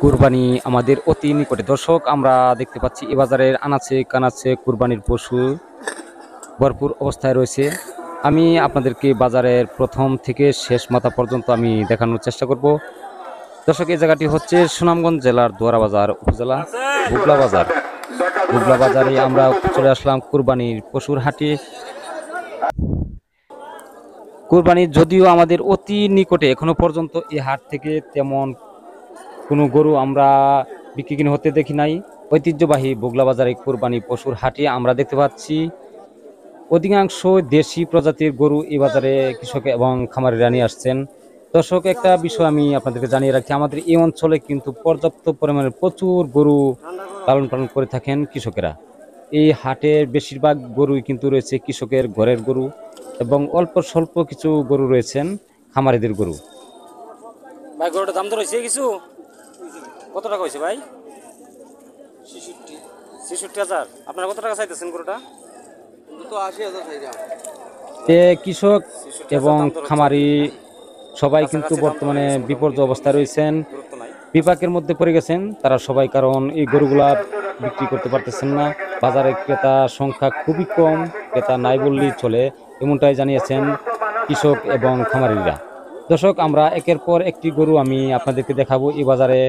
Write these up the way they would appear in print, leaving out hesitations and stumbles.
কুরবানি আমাদের অতি নিকটে। দর্শক, আমরা দেখতে পাচ্ছি এ বাজারের আনাচে কানাচে কুরবানির পশু ভরপুর অবস্থায় রয়েছে। আমি আপনাদেরকে বাজারের প্রথম থেকে শেষ মাথা পর্যন্ত আমি দেখানোর চেষ্টা করব। দর্শক, এই জায়গাটি হচ্ছে সুনামগঞ্জ জেলার দোয়ারা বাজার উপজেলা বুগলা বাজার। বুগলা বাজারে আমরা চলে আসলাম কুরবানির পশুর হাটে। কুরবানি যদিও আমাদের অতি নিকটে, এখনো পর্যন্ত এই হাট থেকে তেমন কোনো গরু আমরা বিক্রি কিনে হতে দেখি নাই। ঐতিহ্যবাহী বুগলা বাজারে কুরবানি পশুর হাটে আমরা দেখতে পাচ্ছি অধিকাংশ দেশি প্রজাতির গরু এই বাজারে কৃষক এবং খামারিরা নিয়ে আসছেন। দর্শক, একটা বিষয় আমি আপনাদেরকে জানিয়ে রাখি, আমাদের এই অঞ্চলে কিন্তু পর্যাপ্ত পরিমাণে প্রচুর গরু লালন পালন করে থাকেন কৃষকেরা। এই হাটের বেশিরভাগ গরুই কিন্তু রয়েছে কৃষকের ঘরের গরু এবং অল্প স্বল্প কিছু গরু রয়েছেন খামারিদের গরু। ভাই, গরুটার দাম তো রয়েছে কিছু? কত টাকা হয়েছে ভাই? 66,000। আপনারা কত টাকা চাইতেছেন গরুটা? কৃষক এবং খামারি সবাই কিন্তু বর্তমানে বিপর্যয় অবস্থায় রয়েছেন, বিপাকের মধ্যে পড়ে গেছেন তারা সবাই, কারণ এই গরুগুলা বিক্রি করতে পারতেছেন না। বাজারে ক্রেতা সংখ্যা খুবই কম, ক্রেতা নাই বললেই চলে, এমনটাই জানিয়েছেন কৃষক এবং খামারিরা। দর্শক, আমরা একের পর একটি গরু আমি আপনাদেরকে দেখাবো। এই বাজারে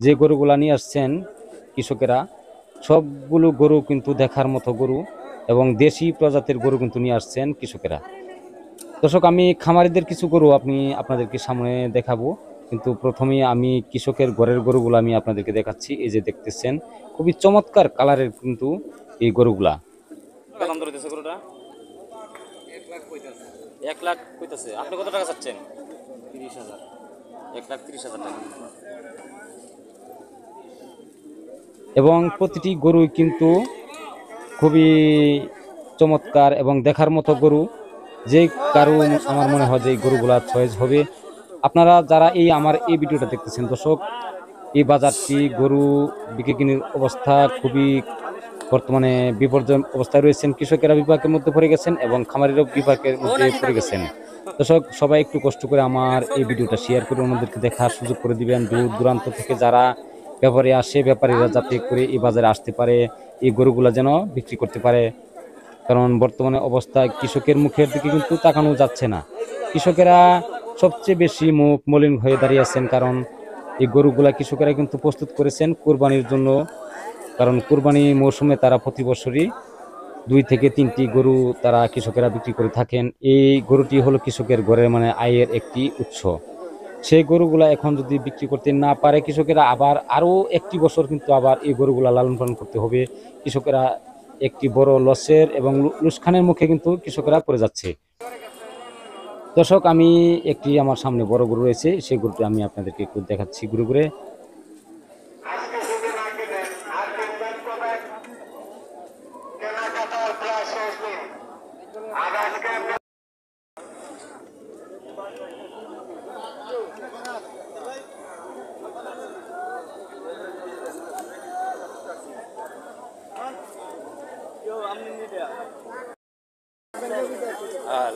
যে গরুগুলা নিয়ে আসছেন কৃষকেরা, সবগুলো গরু কিন্তু দেখার মতো গরু এবং দেশি প্রজাতির গরু কিন্তু নিয়ে আসছেন কৃষকেরা। দর্শক, আমি খামারিদের কিছু গরু আপনাদেরকে সামনে দেখাবো, কিন্তু প্রথমেই আমি কৃষকের ঘরের গরুগুলো আমি আপনাদেরকে দেখাচ্ছি। এই যে দেখতেছেন, খুবই চমৎকার কালারের কিন্তু এই গরুগুলা। দাম ধরতেছে গরুটা 1 লাখ কইতাছে। আপনি কত টাকা চাচ্ছেন? 30,000। 1,30,000 টাকা। এবং প্রতিটি গরুই কিন্তু খুবই চমৎকার এবং দেখার মতো গরু। যে কারণ আমার মনে হয় যে এই গরুগুলা চয়েস হবে। আপনারা যারা আমার এই ভিডিওটা দেখতেছেন দর্শক, এই বাজারটি গরু বিক্রি কিনের অবস্থা খুবই বর্তমানে বিপর্যয় অবস্থায় রয়েছেন। কৃষকেরা বিপাকের মধ্যে পড়ে গেছেন এবং খামারিরাও বিপাকের মধ্যে পড়ে গেছেন। দর্শক, সবাই একটু কষ্ট করে আমার এই ভিডিওটা শেয়ার করে অন্যদেরকে দেখার সুযোগ করে দিবেন। দূর দূরান্ত থেকে যারা ব্যাপারে আসে, ব্যাপারীরা যাতে করে এই বাজারে আসতে পারে, এই গরুগুলা যেন বিক্রি করতে পারে। কারণ বর্তমানে অবস্থায় কৃষকের মুখের দিকে কিন্তু তাকানো যাচ্ছে না। কৃষকেরা সবচেয়ে বেশি মুখ মলিন হয়ে দাঁড়িয়ে আছেন, কারণ এই গরুগুলা কৃষকেরা কিন্তু প্রস্তুত করেছেন কুরবানির জন্য। কারণ কুরবানি মৌসুমে তারা প্রতি বছরই 2 থেকে 3টি গরু তারা কৃষকেরা বিক্রি করে থাকেন। এই গরুটি হলো কৃষকের ঘরের আয়ের একটি উৎস। সেই গরুগুলা এখন যদি বিক্রি করতে না পারে কৃষকেরা, আবার আরও একটি বছর কিন্তু আবার এই গরুগুলা লালন পালন করতে হবে। কৃষকেরা একটি বড় লসের এবং লুসখানের মুখে কিন্তু কৃষকেরা পড়ে যাচ্ছে। দর্শক, আমি একটি আমার সামনে বড় গরু রয়েছে, সেই গরুটি আমি আপনাদেরকে একটু দেখাচ্ছি ঘুরে ঘুরে।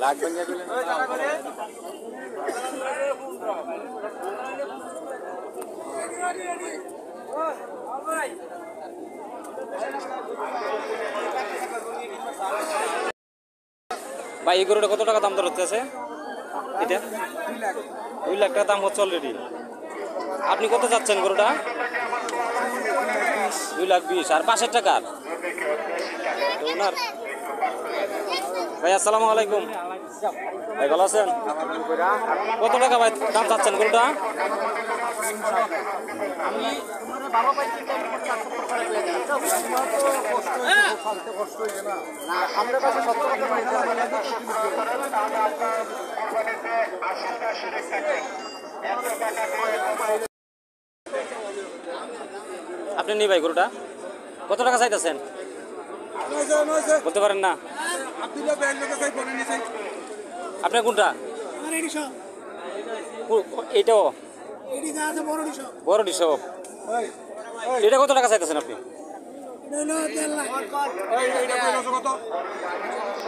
লাখ ভাঙিয়া দিলেন। ভাই, এই গরুটা কত টাকা দাম দর হচ্ছে? এটা 2 লাখ টাকা দাম হচ্ছে অলরেডি। আপনি কত চাচ্ছেন গরুটা? 2,20,000। আর পাশের টাকা ওনার। ভাই, আসসালামু আলাইকুম। ভাই, ভালো আছেন? কত টাকা ভাই দাম চাচ্ছেন গরুটা? আপনি নি ভাই, গরুটা কত টাকা চাইতেছেন? বলতে পারেন না? আপনার কোনটা? এইটাও বড় ডিসব। এটা কত টাকা চাইতেছেন আপনি?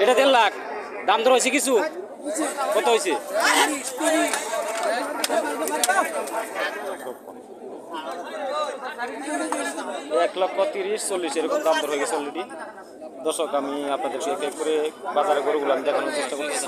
এটা 1.5 লাখ। দাম দর হয়েছে কিছু? কত হয়েছে? 1,30,40 এরকম দাম দর হয়ে গেছে অলরেডি। দর্শক আমি আপনাদেরকে এক এক করে বাজারে গরুগুলো আমি দেখানোর চেষ্টা করতেছি।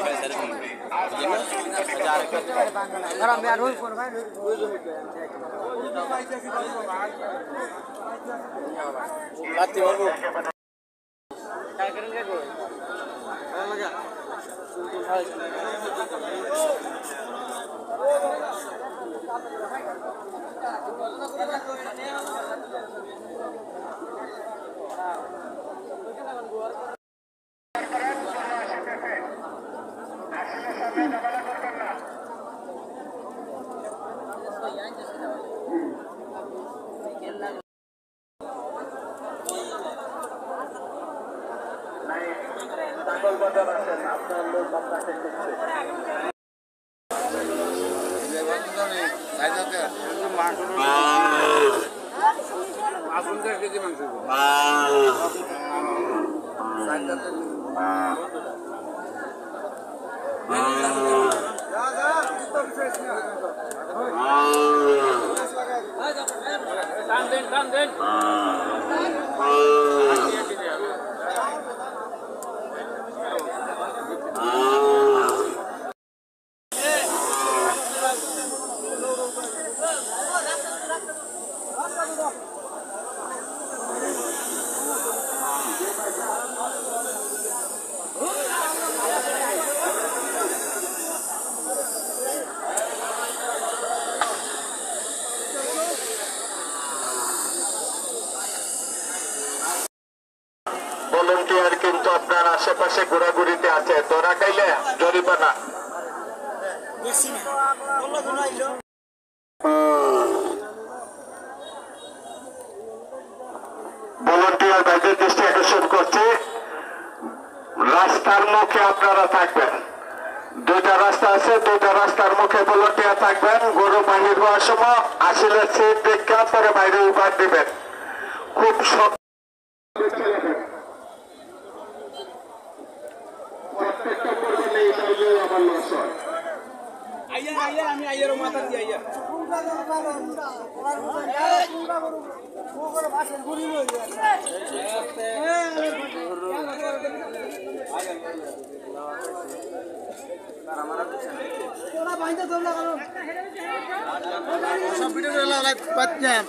ভলান্টিয়ার কিন্তু আপনার আশেপাশে ঘোরাঘুরিতে আছে, ধরা খাইলে জরিমানা। ভলান্টিয়ার ভাইদের দৃষ্টি আকর্ষণ করছে, রাস্তার মুখে আপনারা থাকবেন। দুইটা রাস্তা আছে, দুইটা রাস্তার মুখে ভলান্টিয়ার থাকবেন। গরু বাহির হওয়ার সময় আসলে সিট দেখে পরে বাইরে উপার দিবেন। খুব আমি আইয়ার মাথা দিয়ে আইয়া সব ভিডিও বাচ্চাম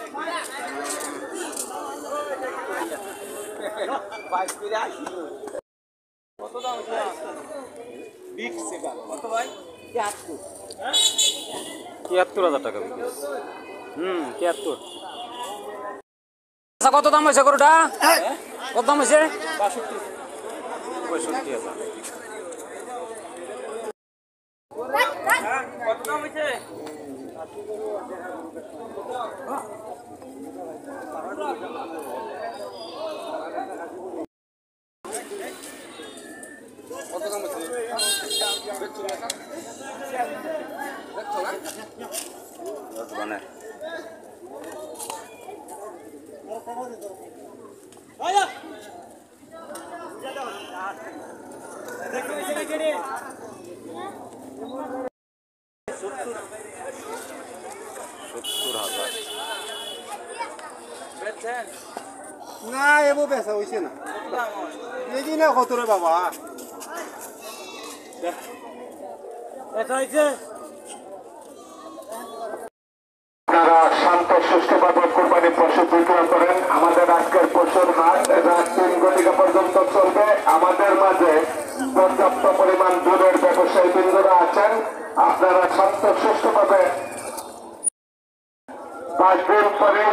কত দাম বিগ সেকাল কত ভাই ৭৩,০০০ টাকা বিক্রি। ৭৩। আচ্ছা কত দাম হয়েছে গরুটা? কত দাম হয়েছে? ৬৫,০০০। কত দাম হইছে? কত দাম হইছে? মানে না এবো বেচা হইছে না দেখি না কত রে বাবা বেচা হইছে। আপনারা শান্ত সুষ্ঠুভাবে কোরবানি পশু বিক্রয় করেন। আমাদের আজকের পশুর হাট রাত ৩ ঘটিকা পর্যন্ত চলবে। আমাদের মাঝে পর্যাপ্ত পরিমাণ দুধের ব্যবসায়ী বৃন্দরা আছেন। আপনারা শান্ত সুষ্ঠুভাবে 5 দিন পরে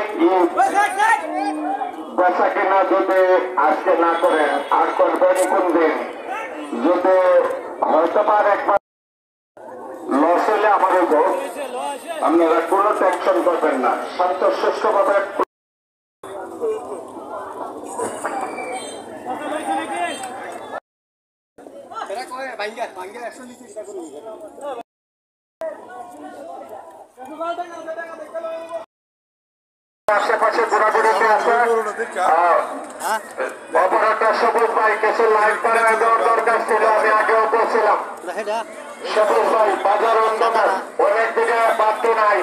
বেচা কিনা যদি আজকে না করেন আর করবেন কোন দিন? যদি হয়তো পার একবার লস হলে আমাদের ভোট, আপনারা কোনো টেনশন করবেন না, শান্ত সুষ্ঠুভাবে। আশেপাশে ঘোরাঘুরিতে আছে, অপারেটর সবুজ ভাই কিছু লাইট বাড়ায় দেওয়ার দরকার ছিল, আমি আগেও বলছিলাম। সবুজ ভাই বাজার অন্ধকার, অনেক দিকে বাড়তি নাই।